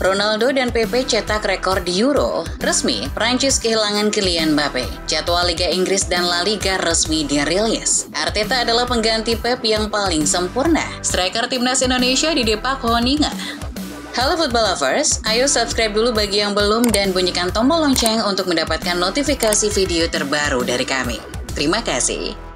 Ronaldo dan Pepe cetak rekor di Euro. Resmi, Prancis kehilangan Kylian Mbappe. Jadwal Liga Inggris dan La Liga resmi dirilis. Arteta adalah pengganti Pep yang paling sempurna. Striker timnas Indonesia didepak Honinga. Halo football lovers, ayo subscribe dulu bagi yang belum dan bunyikan tombol lonceng untuk mendapatkan notifikasi video terbaru dari kami. Terima kasih.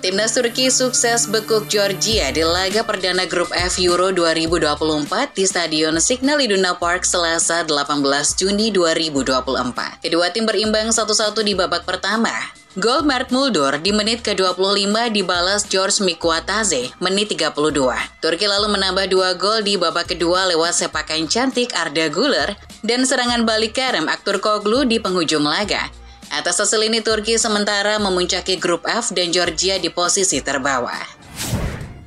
Timnas Turki sukses bekuk Georgia di laga perdana grup F Euro 2024 di Stadion Signal Iduna Park Selasa 18 Juni 2024. Kedua tim berimbang 1-1 di babak pertama. Gol Mert Muldur di menit ke-25 dibalas George Mikwataze menit 32. Turki lalu menambah 2 gol di babak kedua lewat sepakan cantik Arda Güler dan serangan balik Kerem Aktürkoğlu di penghujung laga. Atas hasil ini Turki sementara memuncaki grup F dan Georgia di posisi terbawah.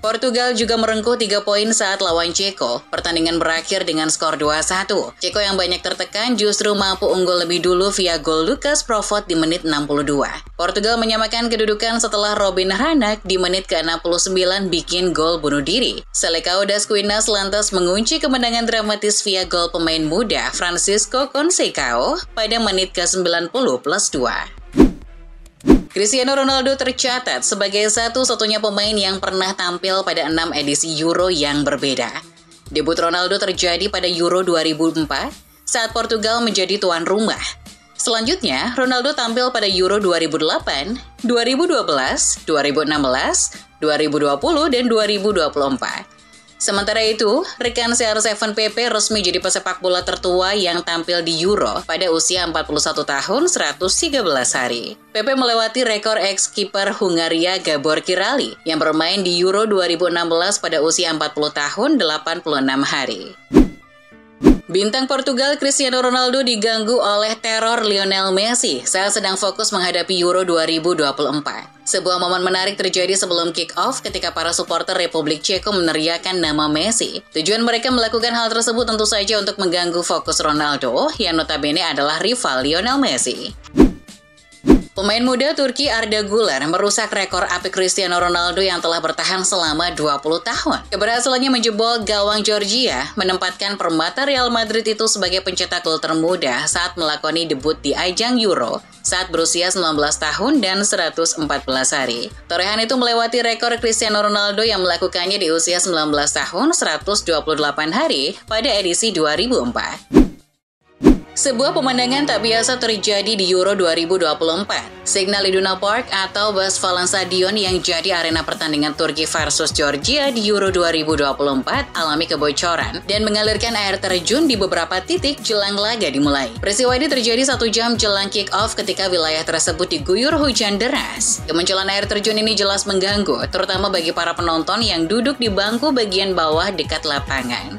Portugal juga merengkuh 3 poin saat lawan Ceko. Pertandingan berakhir dengan skor 2-1. Ceko yang banyak tertekan justru mampu unggul lebih dulu via gol Lucas Provot di menit 62. Portugal menyamakan kedudukan setelah Robin Hanak di menit ke-69 bikin gol bunuh diri. Selecao das Quinas lantas mengunci kemenangan dramatis via gol pemain muda Francisco Conceição pada menit ke-90+2. Cristiano Ronaldo tercatat sebagai satu-satunya pemain yang pernah tampil pada 6 edisi Euro yang berbeda. Debut Ronaldo terjadi pada Euro 2004 saat Portugal menjadi tuan rumah. Selanjutnya, Ronaldo tampil pada Euro 2008, 2012, 2016, 2020, dan 2024. Sementara itu, rekan CR7 Pepe resmi jadi pesepak bola tertua yang tampil di Euro pada usia 41 tahun 113 hari. Pepe melewati rekor ex-kiper Hungaria Gabor Kirali yang bermain di Euro 2016 pada usia 40 tahun 86 hari. Bintang Portugal Cristiano Ronaldo diganggu oleh teror Lionel Messi saat sedang fokus menghadapi Euro 2024. Sebuah momen menarik terjadi sebelum kick-off ketika para supporter Republik Ceko meneriakkan nama Messi. Tujuan mereka melakukan hal tersebut tentu saja untuk mengganggu fokus Ronaldo yang notabene adalah rival Lionel Messi. Pemain muda Turki Arda Güler merusak rekor apik Cristiano Ronaldo yang telah bertahan selama 20 tahun. Keberhasilannya menjebol gawang Georgia, menempatkan permata Real Madrid itu sebagai pencetak gol termuda saat melakoni debut di ajang Euro saat berusia 19 tahun dan 114 hari. Torehan itu melewati rekor Cristiano Ronaldo yang melakukannya di usia 19 tahun 128 hari pada edisi 2004. Sebuah pemandangan tak biasa terjadi di Euro 2024. Signal Iduna Park atau Westfalen Stadion yang jadi arena pertandingan Turki versus Georgia di Euro 2024 alami kebocoran dan mengalirkan air terjun di beberapa titik jelang laga dimulai. Peristiwa ini terjadi 1 jam jelang kick-off ketika wilayah tersebut diguyur hujan deras. Kemunculan air terjun ini jelas mengganggu, terutama bagi para penonton yang duduk di bangku bagian bawah dekat lapangan.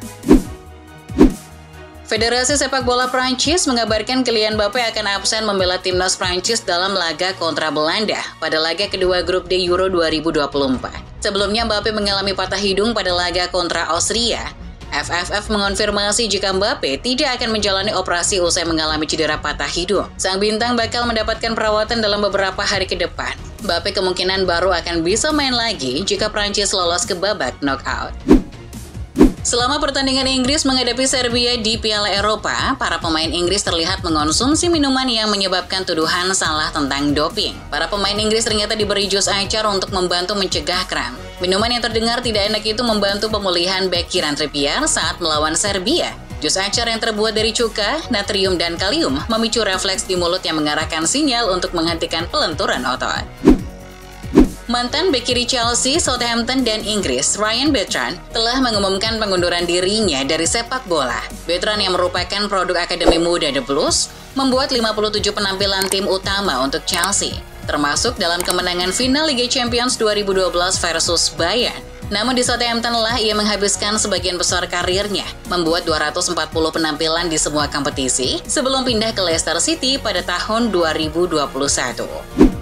Federasi Sepak Bola Prancis mengabarkan Kylian Mbappe akan absen membela timnas Prancis dalam laga kontra Belanda pada laga kedua grup D Euro 2024. Sebelumnya Mbappe mengalami patah hidung pada laga kontra Austria. FFF mengonfirmasi jika Mbappe tidak akan menjalani operasi usai mengalami cedera patah hidung. Sang bintang bakal mendapatkan perawatan dalam beberapa hari ke depan. Mbappe kemungkinan baru akan bisa main lagi jika Prancis lolos ke babak knockout. Selama pertandingan Inggris menghadapi Serbia di Piala Eropa, para pemain Inggris terlihat mengonsumsi minuman yang menyebabkan tuduhan salah tentang doping. Para pemain Inggris ternyata diberi jus acar untuk membantu mencegah kram. Minuman yang terdengar tidak enak itu membantu pemulihan bek Kieran Trippier saat melawan Serbia. Jus acar yang terbuat dari cuka, natrium, dan kalium memicu refleks di mulut yang mengarahkan sinyal untuk menghentikan pelenturan otot. Mantan bek kiri Chelsea, Southampton, dan Inggris, Ryan Bertrand, telah mengumumkan pengunduran dirinya dari sepak bola. Bertrand yang merupakan produk Akademi Muda The Blues, membuat 57 penampilan tim utama untuk Chelsea, termasuk dalam kemenangan final Liga Champions 2012 versus Bayern. Namun di Southampton lah ia menghabiskan sebagian besar karirnya, membuat 240 penampilan di semua kompetisi, sebelum pindah ke Leicester City pada tahun 2021.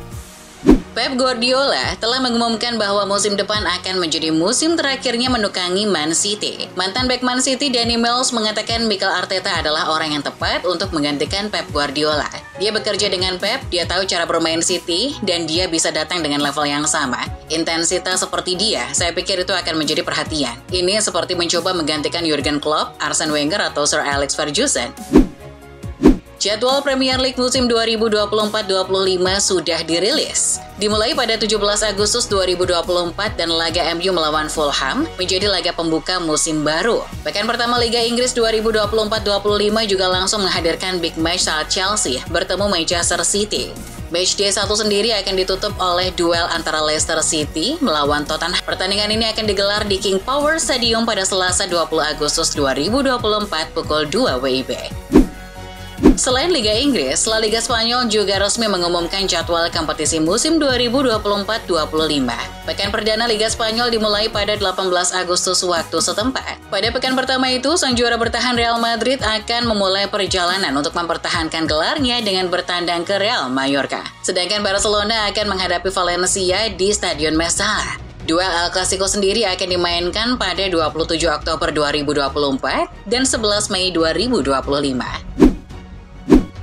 Pep Guardiola telah mengumumkan bahwa musim depan akan menjadi musim terakhirnya menukangi Man City. Mantan bek Man City Danny Mills mengatakan Mikel Arteta adalah orang yang tepat untuk menggantikan Pep Guardiola. Dia bekerja dengan Pep, dia tahu cara bermain City, dan dia bisa datang dengan level yang sama. Intensitas seperti dia, saya pikir itu akan menjadi perhatian. Ini seperti mencoba menggantikan Jurgen Klopp, Arsene Wenger, atau Sir Alex Ferguson. Jadwal Premier League musim 2024-25 sudah dirilis. Dimulai pada 17 Agustus 2024 dan laga MU melawan Fulham menjadi laga pembuka musim baru. Pekan pertama Liga Inggris 2024-25 juga langsung menghadirkan big match saat Chelsea bertemu Manchester City. Matchday 1 sendiri akan ditutup oleh duel antara Leicester City melawan Tottenham. Pertandingan ini akan digelar di King Power Stadium pada Selasa 20 Agustus 2024 pukul 2 WIB. Selain Liga Inggris, La Liga Spanyol juga resmi mengumumkan jadwal kompetisi musim 2024-25. Pekan perdana Liga Spanyol dimulai pada 18 Agustus waktu setempat. Pada pekan pertama itu, sang juara bertahan Real Madrid akan memulai perjalanan untuk mempertahankan gelarnya dengan bertandang ke Real Mallorca. Sedangkan Barcelona akan menghadapi Valencia di Stadion Mestalla. Duel El Clasico sendiri akan dimainkan pada 27 Oktober 2024 dan 11 Mei 2025.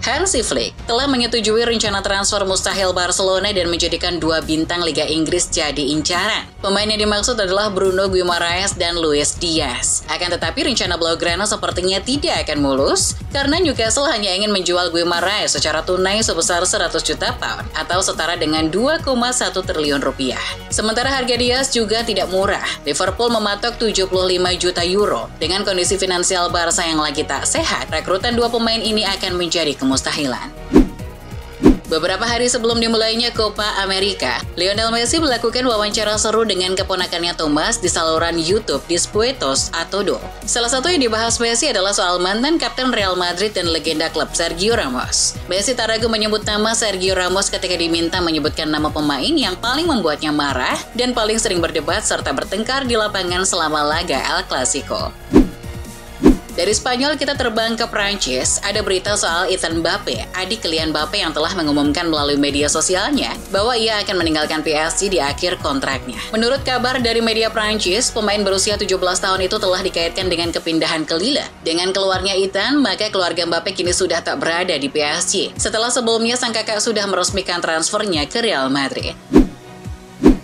Hansi Flick telah menyetujui rencana transfer mustahil Barcelona dan menjadikan dua bintang Liga Inggris jadi incaran. Pemain yang dimaksud adalah Bruno Guimaraes dan Luis Diaz. Akan tetapi rencana Blaugrana sepertinya tidak akan mulus karena Newcastle hanya ingin menjual Guimaraes secara tunai sebesar 100 juta pound atau setara dengan 2,1 triliun rupiah. Sementara harga Diaz juga tidak murah. Liverpool mematok 75 juta euro. Dengan kondisi finansial Barca yang lagi tak sehat, rekrutan dua pemain ini akan menjadi kemustahilan. Beberapa hari sebelum dimulainya Copa America, Lionel Messi melakukan wawancara seru dengan keponakannya Thomas di saluran YouTube Despuestos a Todo. Salah satu yang dibahas Messi adalah soal mantan kapten Real Madrid dan legenda klub Sergio Ramos. Messi tak ragu menyebut nama Sergio Ramos ketika diminta menyebutkan nama pemain yang paling membuatnya marah dan paling sering berdebat serta bertengkar di lapangan selama laga El Clasico. Dari Spanyol kita terbang ke Prancis, ada berita soal Ethan Mbappe, adik Kylian Mbappe yang telah mengumumkan melalui media sosialnya bahwa ia akan meninggalkan PSG di akhir kontraknya. Menurut kabar dari media Prancis, pemain berusia 17 tahun itu telah dikaitkan dengan kepindahan ke Lille. Dengan keluarnya Ethan, maka keluarga Mbappe kini sudah tak berada di PSG. Setelah sebelumnya sang kakak sudah meresmikan transfernya ke Real Madrid.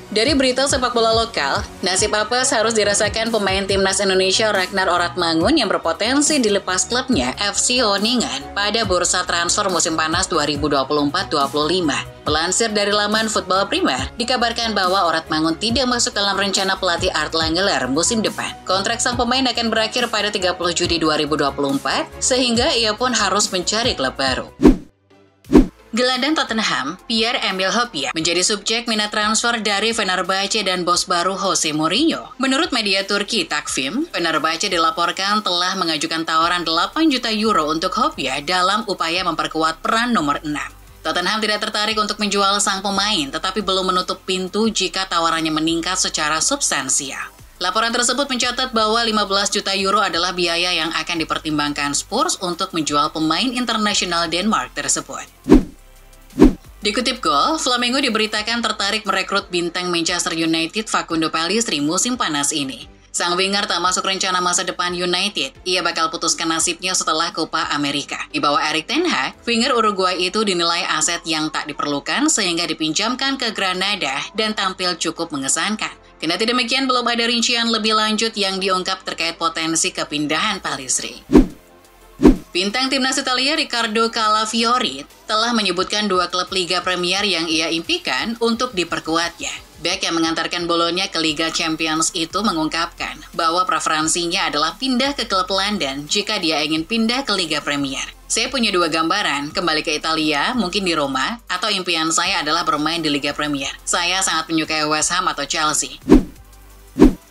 Dari berita sepak bola lokal, nasib apes harus dirasakan pemain timnas Indonesia Ragnar Oratmangun yang berpotensi dilepas klubnya FC Groningen pada bursa transfer musim panas 2024-25. Melansir dari laman Football Primer, dikabarkan bahwa Oratmangun tidak masuk dalam rencana pelatih Art Langeler musim depan. Kontrak sang pemain akan berakhir pada 30 Juni 2024, sehingga ia pun harus mencari klub baru. Gelandang Tottenham, Pierre-Emile Hopia, menjadi subjek minat transfer dari Fenerbahce dan bos baru Jose Mourinho. Menurut media Turki Takvim, Fenerbahce dilaporkan telah mengajukan tawaran 8 juta euro untuk Hopia dalam upaya memperkuat peran nomor 6. Tottenham tidak tertarik untuk menjual sang pemain, tetapi belum menutup pintu jika tawarannya meningkat secara substansial. Laporan tersebut mencatat bahwa 15 juta euro adalah biaya yang akan dipertimbangkan Spurs untuk menjual pemain internasional Denmark tersebut. Dikutip Goal, Flamengo diberitakan tertarik merekrut bintang Manchester United Facundo Pellistri musim panas ini. Sang winger tak masuk rencana masa depan United. Ia bakal putuskan nasibnya setelah Copa America. Di bawah Erik ten Hag, winger Uruguay itu dinilai aset yang tak diperlukan sehingga dipinjamkan ke Granada dan tampil cukup mengesankan. Kendati demikian, belum ada rincian lebih lanjut yang diungkap terkait potensi kepindahan Pellistri. Bintang timnas Italia Riccardo Calafiori telah menyebutkan dua klub Liga Premier yang ia impikan untuk diperkuatnya. Bek yang mengantarkan Bologna ke Liga Champions itu mengungkapkan bahwa preferensinya adalah pindah ke klub London jika dia ingin pindah ke Liga Premier. Saya punya dua gambaran, kembali ke Italia, mungkin di Roma, atau impian saya adalah bermain di Liga Premier. Saya sangat menyukai West Ham atau Chelsea.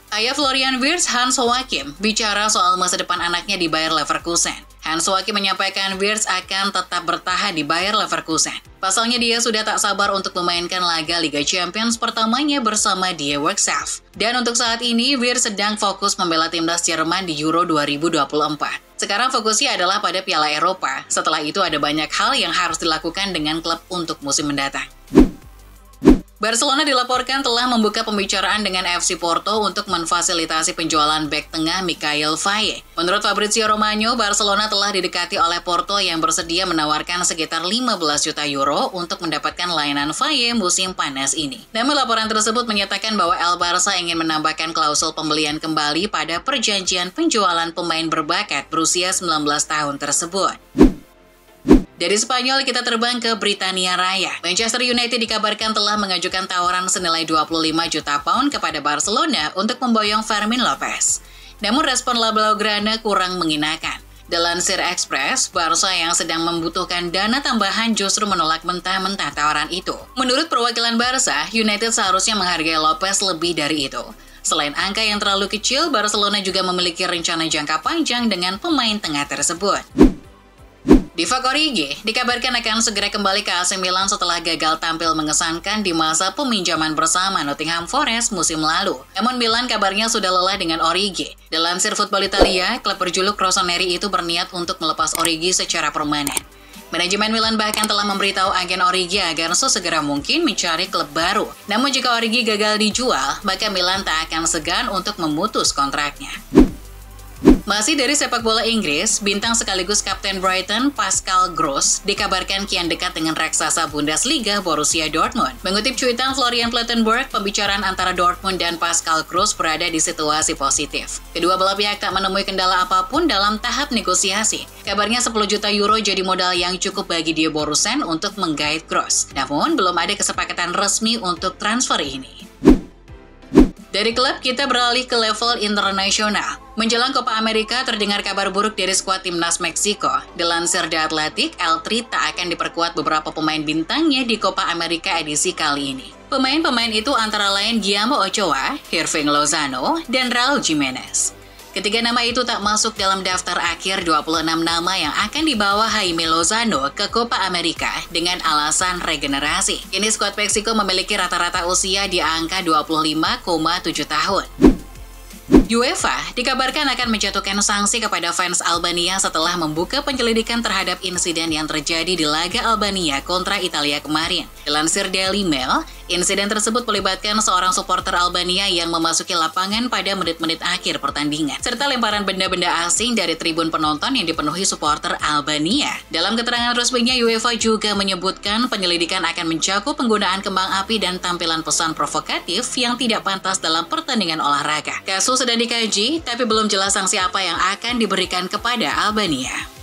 Ayah Florian Wirtz, Hans Joachim, bicara soal masa depan anaknya di Bayer Leverkusen. Hans Joachim menyampaikan Wirtz akan tetap bertahan di Bayer Leverkusen. Pasalnya dia sudah tak sabar untuk memainkan laga Liga Champions pertamanya bersama Die Werkself. Dan untuk saat ini, Wirtz sedang fokus membela timnas Jerman di Euro 2024. Sekarang fokusnya adalah pada Piala Eropa. Setelah itu ada banyak hal yang harus dilakukan dengan klub untuk musim mendatang. Barcelona dilaporkan telah membuka pembicaraan dengan FC Porto untuk memfasilitasi penjualan bek tengah Mikhail Faye. Menurut Fabrizio Romano, Barcelona telah didekati oleh Porto yang bersedia menawarkan sekitar 15 juta euro untuk mendapatkan layanan Faye musim panas ini. Namun laporan tersebut menyatakan bahwa El Barça ingin menambahkan klausul pembelian kembali pada perjanjian penjualan pemain berbakat berusia 19 tahun tersebut. Dari Spanyol kita terbang ke Britania Raya. Manchester United dikabarkan telah mengajukan tawaran senilai 25 juta pound kepada Barcelona untuk memboyong Fermin Lopez. Namun respon La Blaugrana kurang mengenakan. Dilansir Express, Barca yang sedang membutuhkan dana tambahan justru menolak mentah-mentah tawaran itu. Menurut perwakilan Barca, United seharusnya menghargai Lopez lebih dari itu. Selain angka yang terlalu kecil, Barcelona juga memiliki rencana jangka panjang dengan pemain tengah tersebut. Divock Origi dikabarkan akan segera kembali ke AC Milan setelah gagal tampil mengesankan di masa peminjaman bersama Nottingham Forest musim lalu. Namun Milan kabarnya sudah lelah dengan Origi. Dilansir Football Italia, klub berjuluk Rossoneri itu berniat untuk melepas Origi secara permanen. Manajemen Milan bahkan telah memberitahu agen Origi agar sesegera mungkin mencari klub baru. Namun jika Origi gagal dijual, maka Milan tak akan segan untuk memutus kontraknya. Masih dari sepak bola Inggris, bintang sekaligus kapten Brighton, Pascal Gross, dikabarkan kian dekat dengan raksasa Bundesliga Borussia Dortmund. Mengutip cuitan Florian Plettenberg, pembicaraan antara Dortmund dan Pascal Gross berada di situasi positif. Kedua belah pihak tak menemui kendala apapun dalam tahap negosiasi. Kabarnya 10 juta euro jadi modal yang cukup bagi Die Borussen untuk menggait Gross. Namun, belum ada kesepakatan resmi untuk transfer ini. Dari klub kita beralih ke level internasional. Menjelang Copa America terdengar kabar buruk dari skuad timnas Meksiko. Dilansir The Athletic, El Tri tak akan diperkuat beberapa pemain bintangnya di Copa America edisi kali ini. Pemain-pemain itu antara lain Guillermo Ochoa, Hirving Lozano, dan Raul Jimenez. Ketiga nama itu tak masuk dalam daftar akhir 26 nama yang akan dibawa Jaime Lozano ke Copa America dengan alasan regenerasi. Kini skuad Meksiko memiliki rata-rata usia di angka 25,7 tahun. UEFA dikabarkan akan menjatuhkan sanksi kepada fans Albania setelah membuka penyelidikan terhadap insiden yang terjadi di laga Albania kontra Italia kemarin. Dilansir Daily Mail, insiden tersebut melibatkan seorang supporter Albania yang memasuki lapangan pada menit-menit akhir pertandingan, serta lemparan benda-benda asing dari tribun penonton yang dipenuhi supporter Albania. Dalam keterangan resminya, UEFA juga menyebutkan penyelidikan akan mencakup penggunaan kembang api dan tampilan pesan provokatif yang tidak pantas dalam pertandingan olahraga. Kasus sedang dikaji, tapi belum jelas sanksi apa yang akan diberikan kepada Albania.